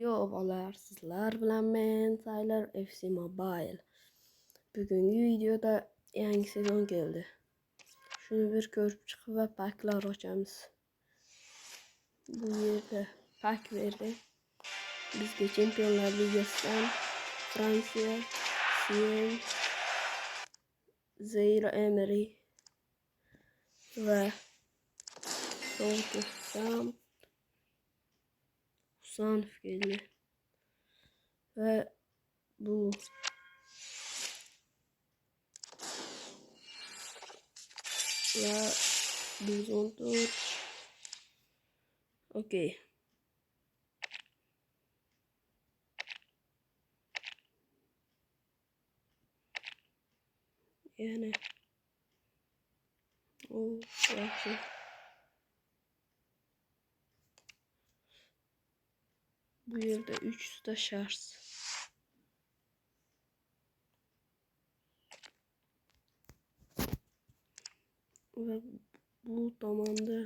Yo bolalar, sizlar bilan men Tyler FC Mobile. Bugungi videoda yangi sezon keldi. Shuni bir ko'rib chiqib va paklar ochamiz. Bu yerda pak berdi. Bizga Chempionlar Ligasidan Fransiya, Sien, Zaire Emery va Southampton Husanov geldi. Ve bu ve 114. Okey. Yani o yaxshi. Bu yerda 300 ta shars. Ve bu tomonda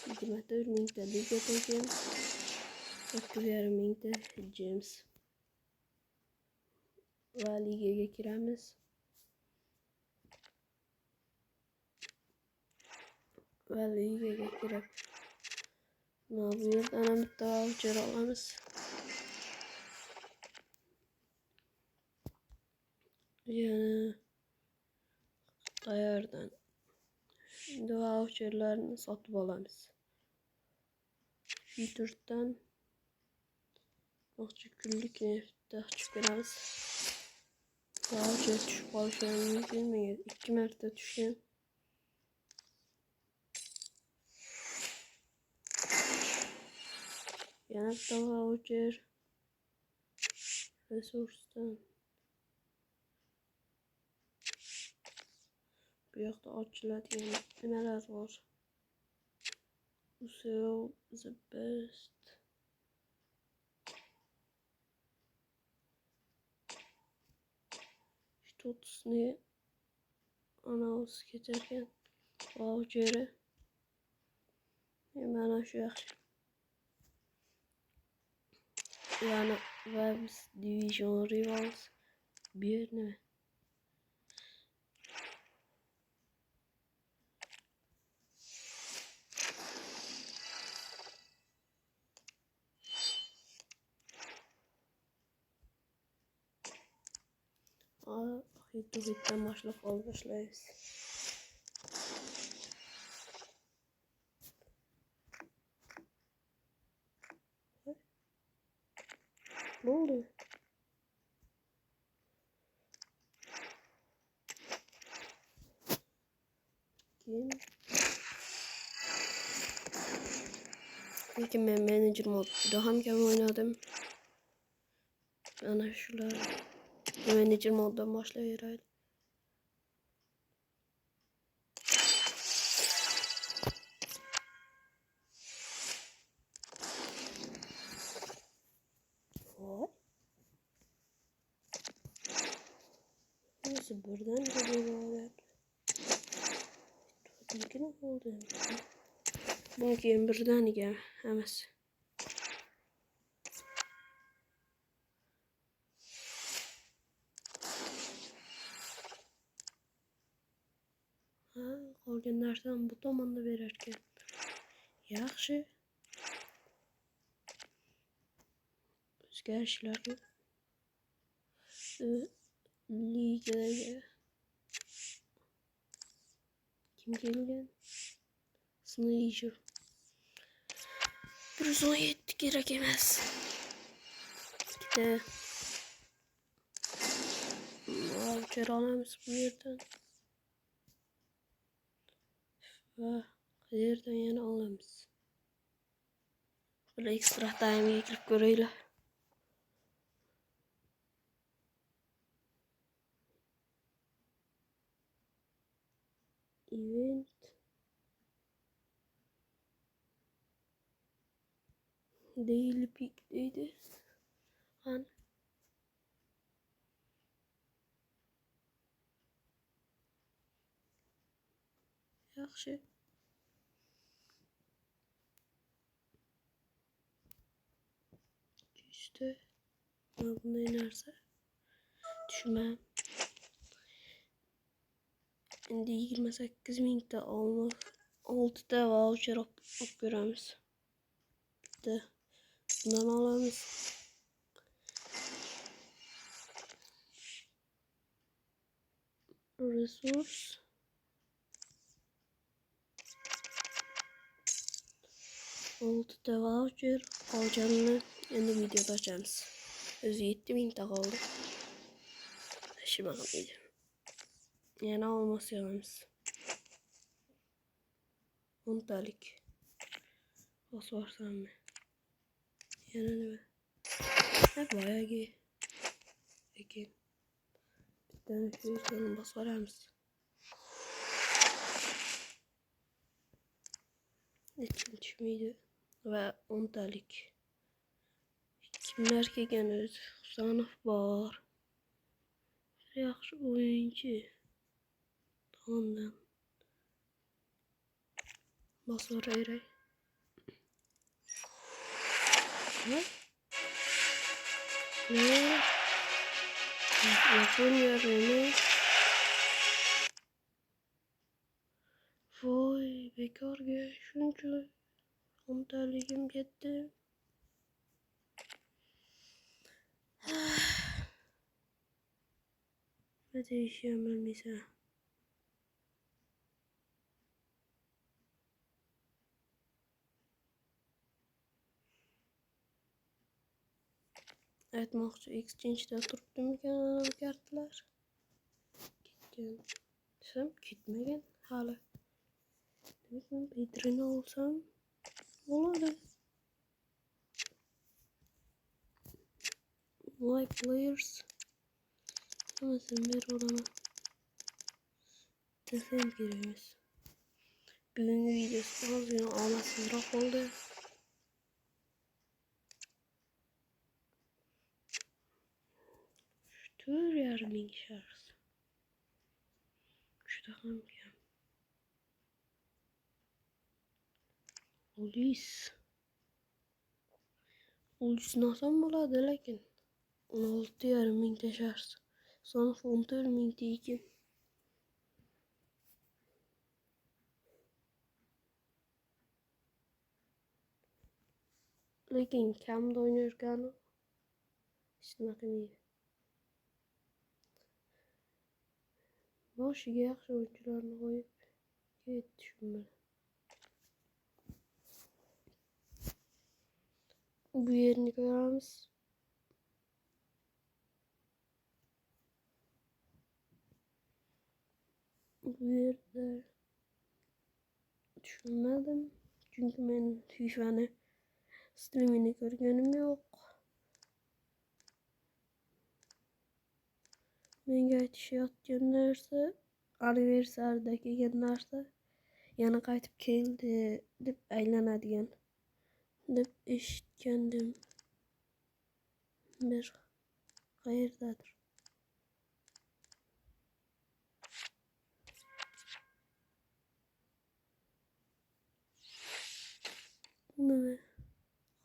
yigirma to'rt mingta liga token, 9,5 mingta gems. Va ligaga kiramiz. Va ligaga kirib, bu yerdan ham bitta voucher olamiz. Yana qayerdan? Endi voucherlarni sotib olamiz. Future'dan kunlik neftda ochib ko'ramiz. Voucher tushib qolishi mumkin. Menga 2 marta tushgan. Yana bitta voucher resursdan. Bu yoqda ochiladigan nimalar bor. UCL the best. Stotsni anons ketarkan voucheri. Mana shu yaxshi. Yani Vibes Division Rivals bir ne? Hit'ten başlayız. Ne oldu? Kim? Peki ben manager modda ham kam oynadim. Ana shular manager moddan boshlayveraylik. Neyse buradan geliyor. Mümkün oldu. Bunun birden gel. Hemen. Qolganlardan bu tomonda berarkan. Yaxshi. O'zgarishlar yo'q. Ligaga kim kelgan? Sneaker. 117 kerak emas. Ikkita voucher olamiz bu yerdan. Va qayerdan yana olamiz. Bir ekstra time'ga kirib ko'raylik. Event Daily Pick deydi. An yaxshi. düştü. Bunda inerse düşmem. Şimdi 28 mingde olmaz. 6'da voucher göremiz. De bundan alamız. Resurs. Oldu'da voucher alacağını yeni videoda açacağız. Özü 7000 kaldı. Şimdi bakalım. Yeni olması yalnız. 10 talik. Bas varsan mı? Yeni mi? Hep bayağı iyi. Peki. Bir tane şöyle bas var mısın? Neçinci miydi? Ve 10 talik. Kimler ki gene Husanov var. Yaxşı oyuncu. Tamam. Bas var eray. Ne? Yapamıyorum. Vay bekar gel. Çünkü 10 taligim gitti. Ne değişiyorum ölmeyse. Evet Maksu Exchange'de tuttum kenara kartlar. Gittim. Sen gitmegen hala. Demek ben Patreon olsam olurdu. My players. Ama sen bir odama. Desem giriyoruz. Bugünkü videosu az yine anasızrak oldu. Tür yarım şarj. Şu da hem ya. Polis nasıl buladı lakin 16 yarım şarj. Sonra 14 min değil. Lakin kamda oynarken işinakım iyi. Başka yaxşı oyuncularını koyup git düşünmeli. Bu yerini görürüz. Bu yerde düşünmedim. Çünkü ben FIFA'nı streamini görgünüm yok. Menga aytishayot narsa anniversardagi narsa yana qaytib keldi deb aylanadigan deb eshitgandim. Bir qayerdadir. Nima?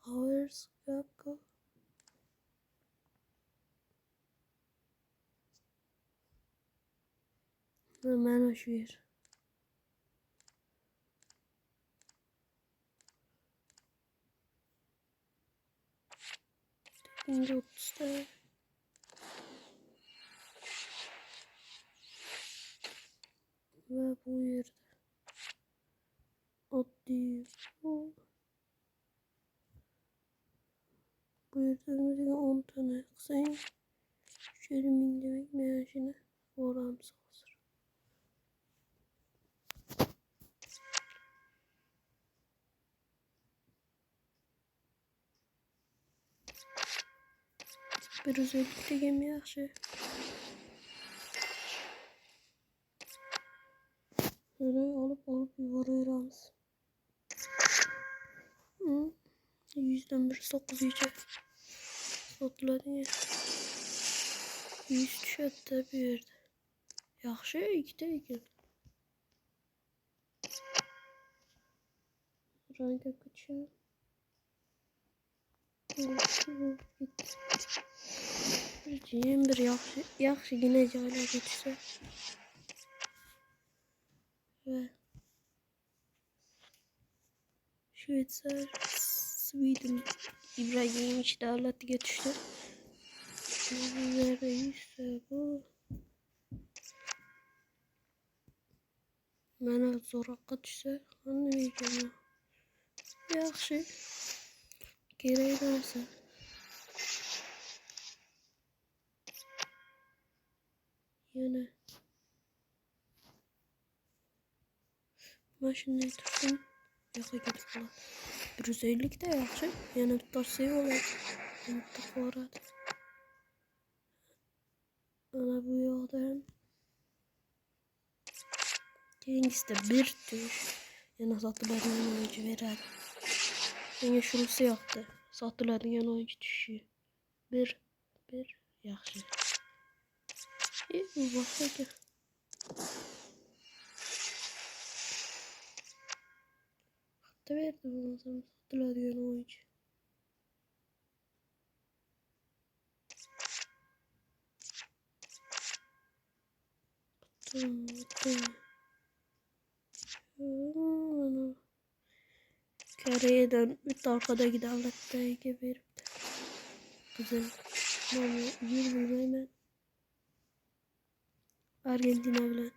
Hours gapga. Mana shu yer. Endi 30'da. Ve bu yerde oddiy bu yerden 10 tane kısayım. 350 demek maaşını oramız hazır. Bir özellikle gemi yaxşı. Böyle alıp yuvarlayırız. 100'den bir 9 iyice. Sotladı ya. 100 düşette bir yerde. Yaxşı 2'de 2. Ranka kaçıyor. Bir yaxşı yine caylar geçse. Ve Şveysar, Sweden, İbrahimovic devleti geçti. Neredeyse bu. Bana zorakka düşse anlamayacağım. Yaxşı. Gereği varsa. Yine. Maşın ne dursun? Yaka gidip falan. 150 de yaxşı. Yani bir tavsiye olur. Unuttuk bu arada. Ana bu yoldan. Hangisi de bir düş. Yani satılan oyuncu verer. Yani şurası yaptı. Satılan oyuncu düşüyor. Bir yaxşı. Bu başka ki. Hatta verdim o zaman satılan oyuncu. Tamam. Kore'den 3 arkadaki devlette gibi güzel. Mami bilmem ben. Arjantina bile.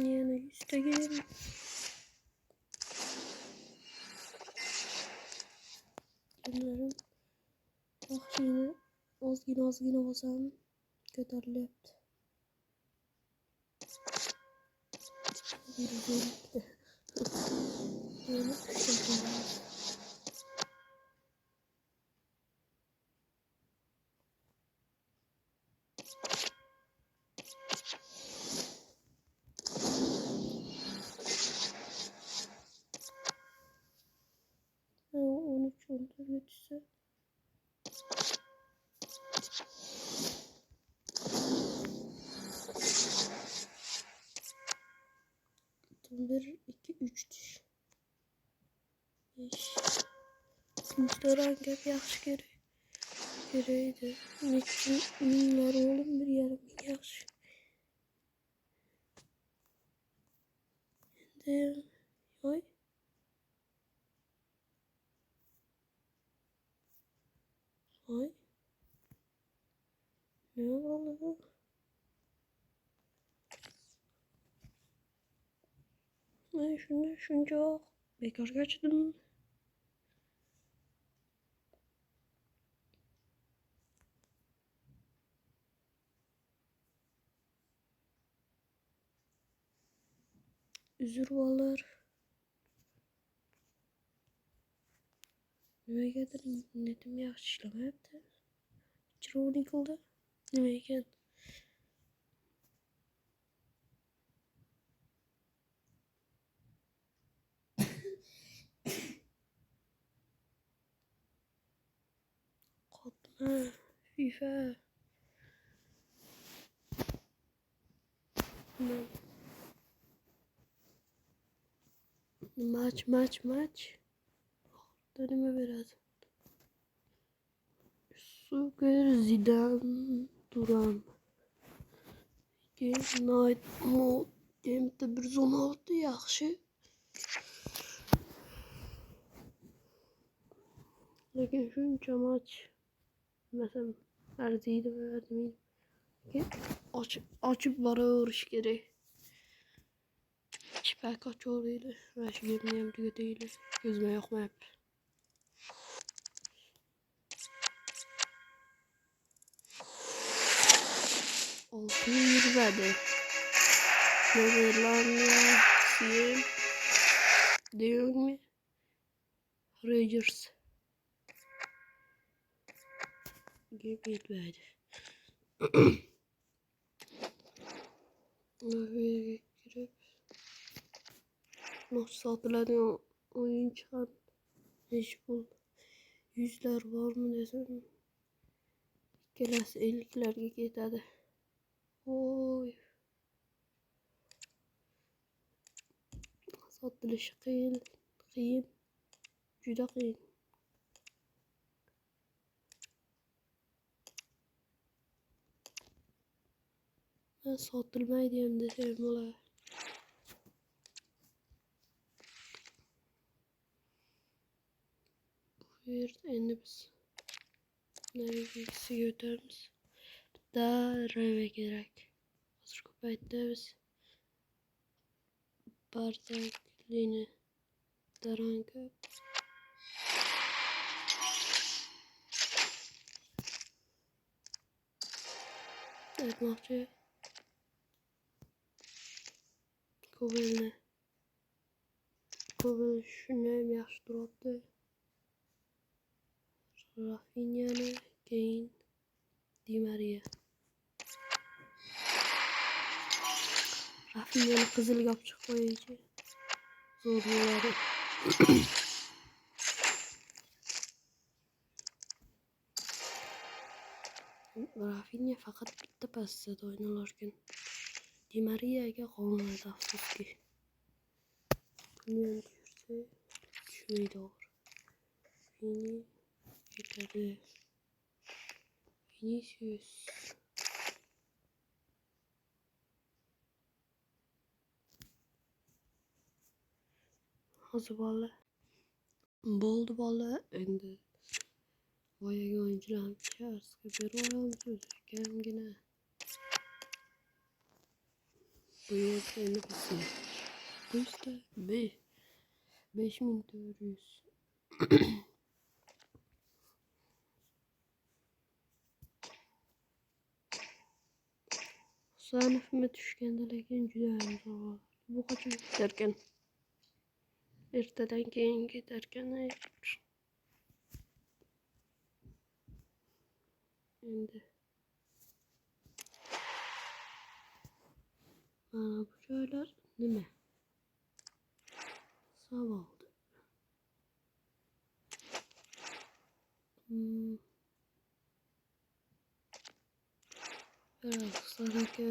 Yani üstte gidelim. Bunların bak yine az yine basam kötü yaptı. Güzellikle. Yani üstte. Ha, 13 götürse. Bir, iki, üç düş. 5. Müstəran gəp yaxşı görəydi. Neçə minlər oğlum bir yarım yaxşı. İndi ay. Ay. Ne oldu? Ben şunca bekar kaçtım. Üzür varlar. Nime geldim netim yaxşı işleməbdi. Çırağın yıkıldı. Nime geldim. Katma. FIFA. Maç. Döneme biraz. Super Zidane Duran. Game Night Mode. Game'de 116 yaxşı. Lakin şunca maç. Mesela verdim. Açıp varır iş gerek. Çipək kaç oldu. Ben şu girmeyeyim diye değil. Gözüme yok hep. Altı yürüdü. Netherlands, Siem, De Jong mi? Rangers. Gibi yürüdü. Oraya girip nasıl satılan oyuncu meşgul. Yüzler var mı desem. Gelesi 50'lerge giderdi. Oy. Sotilishi qiyin, juda qiyin. Ben sotilmaydi ham desem bo'lar. Bu yerda endi biz navigatsiyaga o'tamiz. Bitta rava kerak. Hozirgi paytda biz barzaklini daranka aytmoqchi. Ko'belni shuni ham yaxshi turibdi. Rafinyani keyin Di Maria. Rafinyani qizilga olib chiqib qo'yaychi. Zo'r bo'ladi. Rafinya faqat bitta pozitsiyada o'ynalarkan. Di Mariaga qolmadi afsuski. Buni ham tushirsa tushmaydi. Ini ketadi. Vinicius. Hozir bo'ldi bola endi boyaga o'yinchilarni Charsga berib olamiz o'zigagina. Bu yerda endi bizda 5400 Husanofmi tushganda lekin juda ham zo'r. Bu qachon ketarkan? Ertadan keyin ketarkan. Endi mana bu joylar nima? Savoldi. Saraka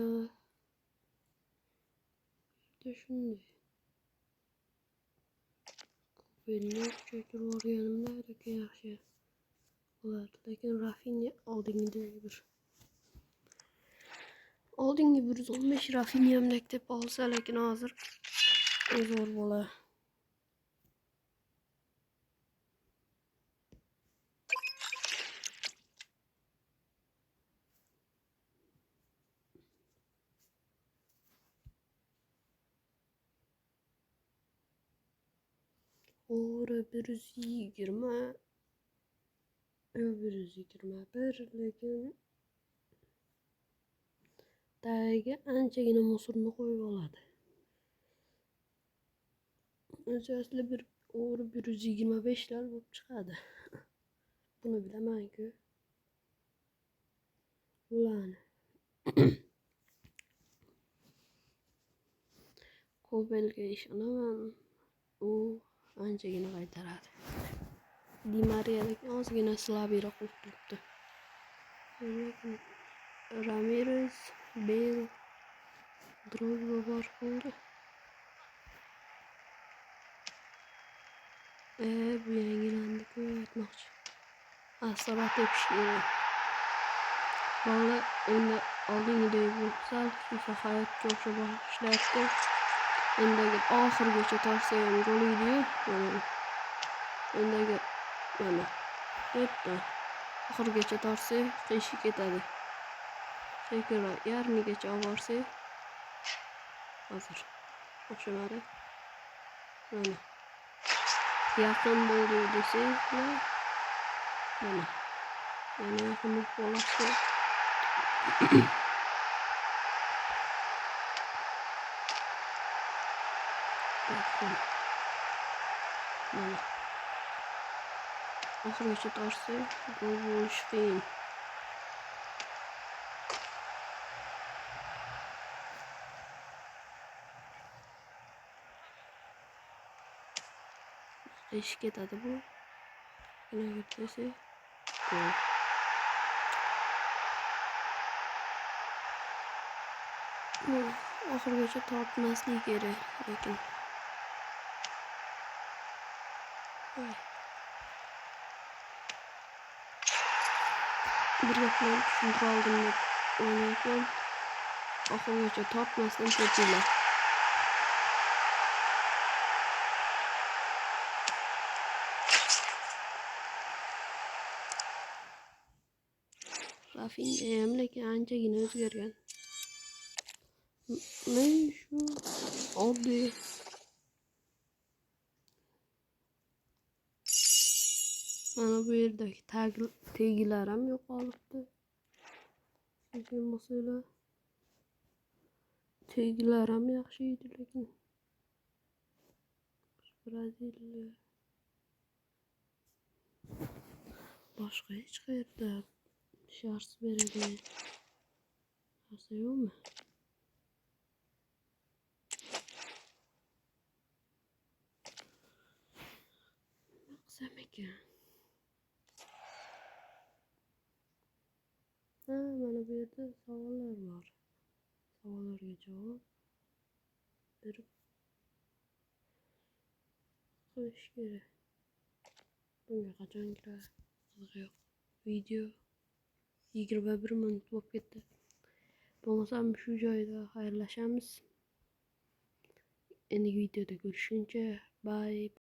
shunday. Ko'pelni kuchaytirib o'rganimda lekin yaxshi bo'lardi. Lekin Rafinya oldingi 115 Rafinyamdek deb olsa, lekin hozir zo'r bo'ladi. O'ra 121 lekin tagiga anchagina musorni qo'yib oladi. O'zi asli bir o'ra 125lar bo'lib chiqadi. Buni bilaman-ku. Ularni Ko'belga ishonaman. U anchagina qaytaradi. Di Maria ozgina slabiyroq bo'lib turibdi. Ramirez, Bale, Drogba bor bo'ldi. Bu yangilandi-ku aytmoqchi. Asorat tepish kerak. Bola endi oldingidek sal FIFA hayotga o'xshab ishlayapti. Endagi oxirgacha torsa ham gol yedi-yu. Endagi mana bitta oxirgacha torsa qishi ketadi. Sekinroq yarmigacha olib borsa hozir o'xshamadi. Mana yaqin bo'ldi desak, mana yana yaqin bo'lib mana oxirgacha torsa gol bo'lishi qiyin. Qish ketadi bu. Yana ketsa gol. Oxirgacha tortmaslik kerak lekin Bir gaplarni tushuntira oldim deb o'ylayapman. Oxirigacha tortmasdan ketdilar. Rafinha ham lekin anchagina o'zgargan. Men shu oddiy mana bu yerdagi tegilar ham yo'qolibdi. Lekin masalan tegilar ham yaxshi edi lekin Braziliya boshqa hech qayerda shars beradigan narsa yo'qmi? Nima qilsam ekan? Mana bu yerda savollar bor. Savollarga javob berib qo'yish kerak. Bunga qachon kiradi? Qizig'i yo'q. Video 21 minut bo'lib ketdi. Bo'lmasam shu joyda xayrlashamiz. Endigi videoda ko'rishguncha bye.